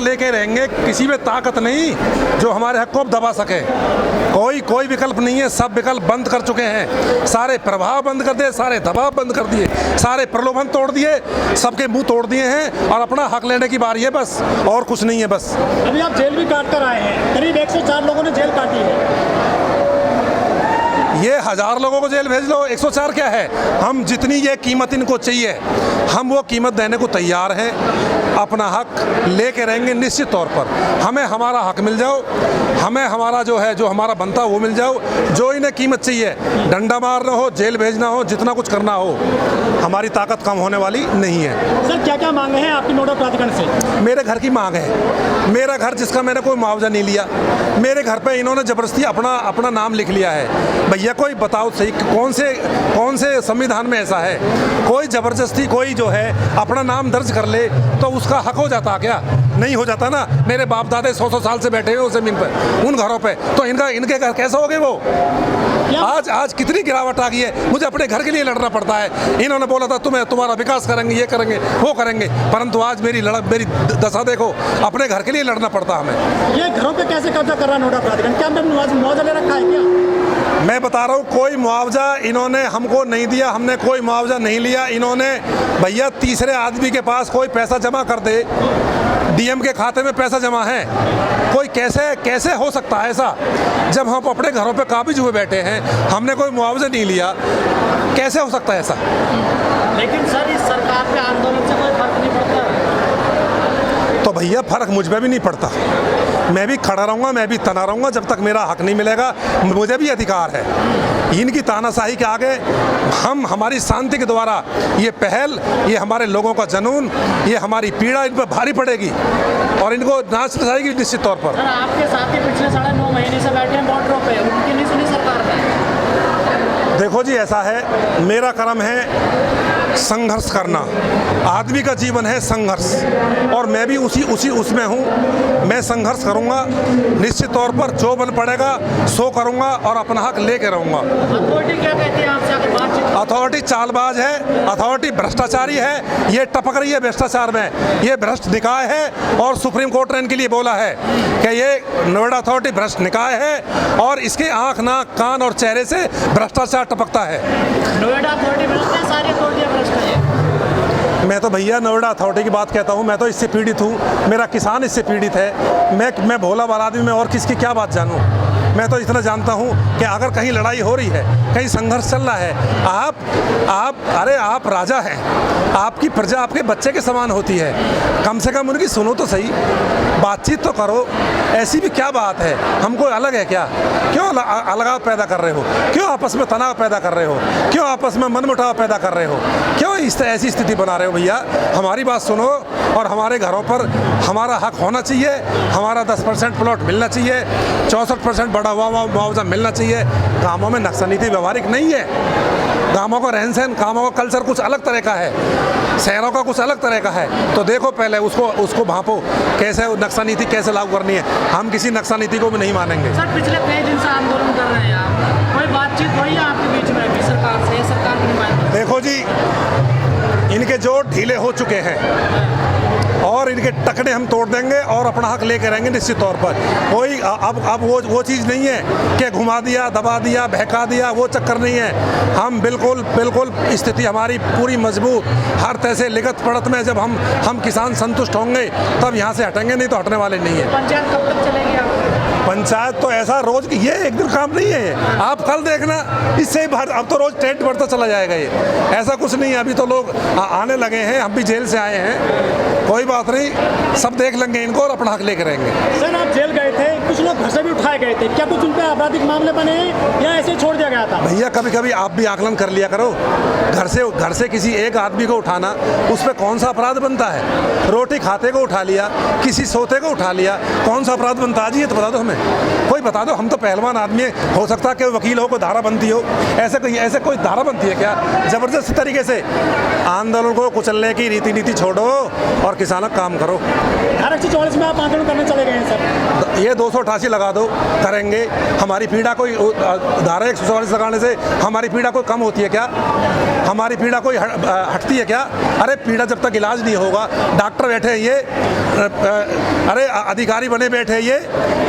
लेके रहेंगे, किसी में ताकत नहीं जो हमारे हक को दबा सके। कोई विकल्प नहीं है, सब विकल्प बंद कर चुके हैं। सारे प्रभाव बंद कर दिए, सारे दबाव बंद कर दिए, सारे प्रलोभन तोड़ दिए, सबके मुंह तोड़ दिए हैं और अपना हक लेने की बारी है बस, और कुछ नहीं है बस। अभी आप जेल भी काट कर आए हैं, करीब 104 लोगों ने जेल काटी है। ये 1000 लोगों को जेल भेज लो, 104 क्या है। हम जितनी ये कीमत इनको चाहिए हम वो कीमत देने को तैयार हैं। अपना हक लेके रहेंगे निश्चित तौर पर। हमें हमारा हक मिल जाओ, हमें हमारा जो है जो हमारा बनता वो मिल जाओ। जो इन्हें कीमत चाहिए, डंडा मारना हो, जेल भेजना हो, जितना कुछ करना हो, हमारी ताकत कम होने वाली नहीं है। सर क्या क्या मांगे हैं आपकी नोएडा प्राधिकरण से? मेरे घर की मांग है। मेरा घर जिसका मैंने कोई मुआवजा नहीं लिया, मेरे घर पे इन्होंने ज़बरदस्ती अपना नाम लिख लिया है। भैया कोई बताओ सही, कौन से संविधान में ऐसा है? कोई ज़बरदस्ती कोई जो है अपना नाम दर्ज कर ले तो उसका हक हो जाता क्या? नहीं हो जाता ना। मेरे बाप दादे 100 साल से बैठे हुए उस ज़मीन पर, उन घरों पे, तो इनके घर कैसे हो गए वो? आज कितनी गिरावट आ गई है। मुझे अपने घर के लिए लड़ना पड़ता है। इन्होंने बोला था तुम्हारा विकास करेंगे, ये करेंगे, वो करेंगे, परंतु आज मेरी दशा देखो, अपने घर के लिए लड़ना पड़ता हमें। ये घरों पे कैसे कब्जा कर रहा है नोएडा प्राधिकरण? क्या हमने मुआवजा ले रखा है क्या? मैं बता रहा हूँ, कोई मुआवजा इन्होंने हमको नहीं दिया, हमने कोई मुआवजा नहीं लिया। इन्होंने भैया तीसरे आदमी के पास कोई पैसा जमा कर दे, डीएम के खाते में पैसा जमा है, कोई कैसे हो सकता है ऐसा? जब हम अपने घरों पे काबिज हुए बैठे हैं, हमने कोई मुआवजा नहीं लिया, कैसे हो सकता है ऐसा? लेकिन सर इस सरकार पे आंदोलन से कोई फर्क नहीं पड़ता। तो भैया फर्क मुझ पे भी नहीं पड़ता। मैं भी खड़ा रहूँगा, मैं भी तना रहूँगा जब तक मेरा हक नहीं मिलेगा। मुझे भी अधिकार है। इनकी तानाशाही के आगे हमारी शांति के द्वारा ये पहल, ये हमारे लोगों का जुनून, ये हमारी पीड़ा इन पर भारी पड़ेगी और इनको नाच नचाएगी निश्चित तौर पर। सर आपके साथ ही पिछले 9.5 महीने से बैठे हैं बॉर्डरों पे, उनकी नहीं सुनी सरकार ने? देखो जी, ऐसा है, मेरा कर्म है संघर्ष करना। आदमी का जीवन है संघर्ष, और मैं भी उसमें हूँ। मैं संघर्ष करूँगा निश्चित तौर पर, जो बल पड़ेगा सो करूँगा और अपना हक लेके रहूँगा। अथॉरिटी क्या कहती है आपसे आकर बातचीत? अथॉरिटी चालबाज है, अथॉरिटी भ्रष्टाचारी है, ये टपक रही है भ्रष्टाचार में। ये भ्रष्ट निकाय है और सुप्रीम कोर्ट ने इनके लिए बोला है कि ये नोएडा अथॉरिटी भ्रष्ट निकाय है और इसके आँख, नाक, कान और चेहरे से भ्रष्टाचार टपकता है। नोएडा अथॉरिटी भ्रष्ट है, सारी अथॉरिटियाँ भ्रष्ट है। मैं तो भैया नोएडा अथॉरिटी की बात कहता हूँ। मैं तो इससे पीड़ित हूँ, मेरा किसान इससे पीड़ित है। मैं भोला भाला आदमी, मैं और किसकी क्या बात जानूँ? मैं तो इतना जानता हूँ कि अगर कहीं लड़ाई हो रही है, कहीं संघर्ष चल रहा है, आप राजा हैं, आपकी प्रजा आपके बच्चे के समान होती है, कम से कम उनकी सुनो तो सही, बातचीत तो करो। ऐसी भी क्या बात है? हम कोई अलग है क्या? क्यों अलगाव पैदा कर रहे हो? क्यों आपस में तनाव पैदा कर रहे हो? क्यों आपस में मनमुटाव पैदा कर ररहे हो? क्यों ऐसी स्थिति बना रहे हो? भैया हमारी बात सुनो और हमारे घरों पर हमारा हक होना चाहिए। हमारा 10% प्लॉट मिलना चाहिए, 64% बढ़ा हुआ मुआवजा मिलना चाहिए। गाँवों में नक्शा नीति व्यवहारिक नहीं है। गाँवों का रहन सहन, गाँवों का कल्चर कुछ अलग तरह का है, शहरों का कुछ अलग तरह का है। तो देखो पहले उसको भांपो, कैसे नक्शा नीति कैसे लागू करनी है। हम किसी नक्शा नीति को भी नहीं मानेंगे। सर पिछले कई दिन से आंदोलन कर रहे हैं आप, कोई बातचीत हुई है आपके बीच में भी सरकार से? सरकार की नुमाइंदगी? देखो जी, इनके जो ढीले हो चुके हैं और इनके टकने हम तोड़ देंगे और अपना हक लेके रहेंगे निश्चित तौर पर। कोई अब वो चीज़ नहीं है कि घुमा दिया, दबा दिया, बहका दिया, वो चक्कर नहीं है। हम बिल्कुल स्थिति हमारी पूरी मजबूत, हर तरह से लिखत पढ़त में जब हम किसान संतुष्ट होंगे तब यहाँ से हटेंगे, नहीं तो हटने वाले नहीं है। पंचायत कब तक चलेगी आपकी? पंचायत तो ऐसा रोज, ये एक दिन काम नहीं है। आप कल देखना, इससे अब तो रोज ट्रेंड बढ़ता चला जाएगा। ये ऐसा कुछ नहीं है। अभी तो लोग आने लगे हैं, हम भी जेल से आए हैं, कोई बात नहीं, सब देख लेंगे इनको और अपना हक लेकर रहेंगे। सर आप जेल गए थे, कुछ लोग घर से भी उठाए गए थे, क्या कुछ उन पर आपराधिक मामले बने या ऐसे छोड़ दिया गया था? भैया कभी कभी आप भी आकलन कर लिया करो। घर से किसी एक आदमी को उठाना, उस पर कौन सा अपराध बनता है? रोटी खाते को उठा लिया, किसी सोते को उठा लिया, कौन सा अपराध बनता है? जी ये तो बता दो हमें। है? कोई बता दो, हम तो पहलवान आदमी है, हो सकता है कि वकील हो, कोई धारा बनती हो, ऐसे कोई धारा बनती है क्या? जबरदस्त तरीके से आंदोलन को कुचलने की नीति छोड़ो और किसानों का काम करो। धारा 144 में आप आंदोलन करने चले गए हैं सर? ये 288 लगा दो, करेंगे। हमारी पीड़ा कोई धारा 144 लगाने से हमारी पीड़ा कोई कम होती है क्या? हमारी पीड़ा कोई हटती है क्या? अरे पीड़ा जब तक इलाज नहीं होगा, डॉक्टर बैठे हैं ये, अरे अधिकारी बने बैठे हैं ये,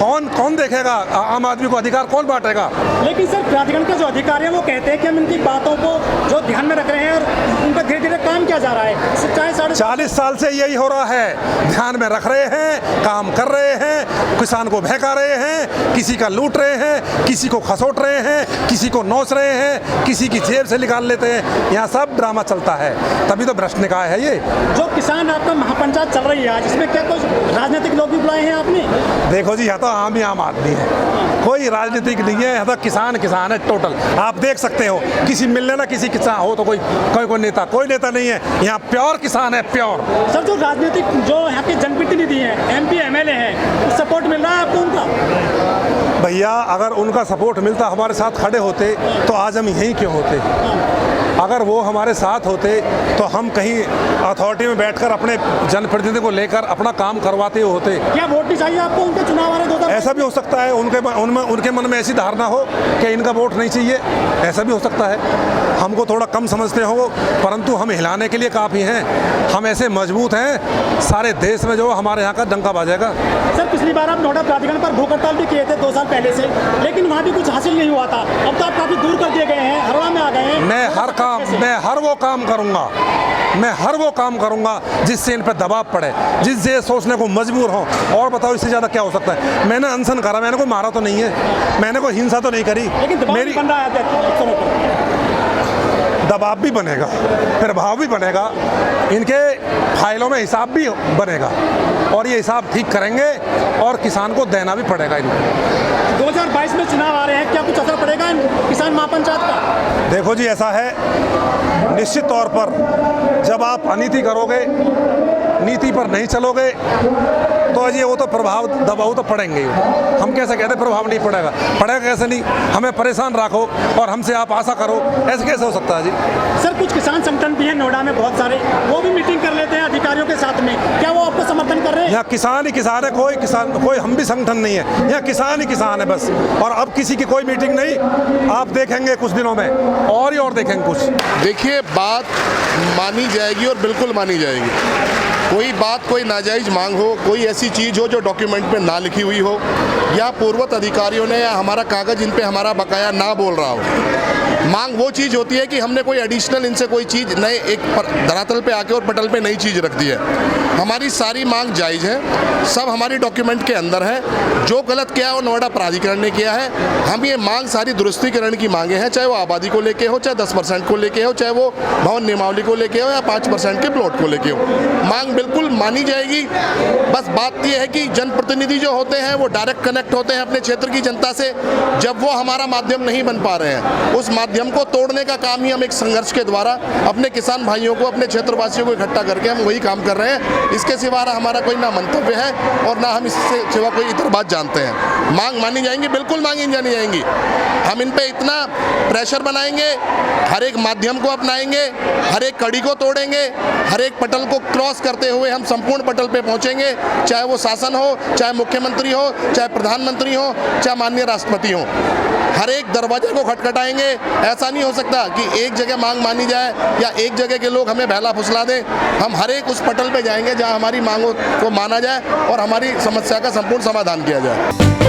कौन देखेगा? आम आदमी को अधिकार कौन बांटेगा? लेकिन सर प्राधिकरण के जो अधिकारी हैं वो कहते हैं कि हम इनकी बातों को जो ध्यान में रख रहे हैं और उनका धीरे धीरे काम किया जा रहा है। चाहे 40 साल से यही हो रहा है, ध्यान में रख रहे हैं, काम कर रहे हैं, किसान को बहका रहे हैं, किसी का लूट रहे हैं, किसी को खसोट रहे हैं, किसी को नोच रहे हैं, किसी की जेब से निकाल लेते हैं। यहाँ सब ड्रामा चलता है, तभी तो भ्रष्ट निकाय है ये। जो किसान आपका महापंचायत चल रही है आज, इसमें क्या कुछ राजनीतिक लोग भी बुलाए हैं आपने? देखो जी, यहाँ तो आम आदमी है, कोई राजनीतिक नहीं है, यहाँ तो किसान है टोटल। आप देख सकते हो, किसी मिलने ना किसी किसान हो तो कोई कोई नेता नहीं है, यहाँ प्योर किसान है, प्योर। सर जो राजनीतिक जो यहाँ के जनप्रतिनिधि हैं, MP MLA हैं, सपोर्ट मिल रहा है आपको उनका? भैया अगर उनका सपोर्ट मिलता, हमारे साथ खड़े होते तो आज हम यहीं क्यों होते? अगर वो हमारे साथ होते तो हम कहीं अथॉरिटी में बैठकर अपने जनप्रतिनिधि को लेकर अपना काम करवाते होते। क्या वोट नहीं चाहिए आपको उनके चुनाव आ रहे? ऐसा भी हो सकता है, उनके मन में ऐसी धारणा हो कि इनका वोट नहीं चाहिए, ऐसा भी हो सकता है। हमको थोड़ा कम समझते हो, परंतु हम हिलाने के लिए काफ़ी हैं, हम ऐसे मजबूत हैं, सारे देश में जो हमारे यहाँ का डंका बाजेगा। सर पिछली बार आप नोएडा प्राधिकरण पर भूख हड़ताल भी किए थे 2 साल पहले से, लेकिन वहाँ भी कुछ हासिल नहीं हुआ था। अब तो आप काफ़ी दूर कर दिए गए हैं, हरवा में आ गए हैं। मैं हर वो काम करूंगा जिससे इन पर दबाव पड़े, जिससे सोचने को मजबूर हो। और बताओ इससे ज़्यादा क्या हो सकता है? मैंने अनशन करा, मैंने कोई मारा तो नहीं है, मैंने कोई हिंसा तो नहीं करी। मेरी बन रहा है, दबाव भी बनेगा, प्रभाव भी बनेगा, इनके फाइलों में हिसाब भी बनेगा और ये हिसाब ठीक करेंगे और किसान को देना भी पड़ेगा इनको। 2022 में चुनाव आ रहे हैं, क्या कुछ असर पड़ेगा किसान महापंचायत का? देखो जी, ऐसा है, निश्चित तौर पर जब आप अनीति करोगे, नीति पर नहीं चलोगे तो अजी वो तो प्रभाव दबाव तो पड़ेंगे ही। हम कैसे कहते प्रभाव नहीं पड़ेगा? कैसे नहीं? हमें परेशान रखो और हमसे आप आशा करो, ऐसे कैसे हो सकता है जी? सर कुछ किसान संगठन भी हैं नोएडा में बहुत सारे, वो भी मीटिंग कर लेते हैं अधिकारियों के साथ में, क्या वो आपको समर्थन कर रहे हैं? यहाँ किसान ही किसान है, कोई हम भी संगठन नहीं है, यहाँ किसान ही किसान है बस। और अब किसी की कोई मीटिंग नहीं, आप देखेंगे कुछ दिनों में और देखेंगे कुछ। देखिए, बात मानी जाएगी और बिल्कुल मानी जाएगी। कोई बात, कोई नाजायज़ मांग हो, कोई ऐसी चीज़ हो जो डॉक्यूमेंट में ना लिखी हुई हो, या पूर्वत अधिकारियों ने या हमारा कागज़ इन पे हमारा बकाया ना बोल रहा हो। मांग वो चीज़ होती है कि हमने कोई एडिशनल इनसे कोई चीज़ नए एक धरातल पे आके और पटल पे नई चीज़ रख दी है। हमारी सारी मांग जायज़ है, सब हमारी डॉक्यूमेंट के अंदर है। जो गलत किया है वो नोएडा प्राधिकरण ने किया है। हम ये मांग सारी दुरुस्तीकरण की मांगे हैं, चाहे वो आबादी को लेके हो, चाहे 10% को लेके हो, चाहे वो भवन नियमावली को लेके हो, या 5% के प्लॉट को लेके हो। मांग बिल्कुल मानी जाएगी। बस बात यह है कि जनप्रतिनिधि जो होते हैं वो डायरेक्ट कनेक्ट होते हैं अपने क्षेत्र की जनता से। जब वो हमारा माध्यम नहीं बन पा रहे हैं, उस माध्यम को तोड़ने का काम ही हम एक संघर्ष के द्वारा अपने किसान भाइयों को, अपने क्षेत्रवासियों को इकट्ठा करके हम वही काम कर रहे हैं। इसके सिवा हमारा कोई ना मंतव्य है और ना हम इससे सिवा कोई इतर बात जानते हैं। मांग मानी जाएंगी, बिल्कुल मांगी जानी जाएंगी। हम इन पे इतना प्रेशर बनाएंगे, हर एक माध्यम को अपनाएंगे, हर एक कड़ी को तोड़ेंगे, हर एक पटल को क्रॉस करते हुए हम संपूर्ण पटल पे पहुंचेंगे, चाहे वो शासन हो, चाहे मुख्यमंत्री हो, चाहे प्रधानमंत्री हो, चाहे माननीय राष्ट्रपति हो। हर एक दरवाजे को खटखटाएंगे। ऐसा नहीं हो सकता कि एक जगह मांग मानी जाए या एक जगह के लोग हमें बहला फुसला दें। हम हर एक उस पटल पे जाएंगे जहां हमारी मांगों को माना जाए और हमारी समस्या का संपूर्ण समाधान किया जाए।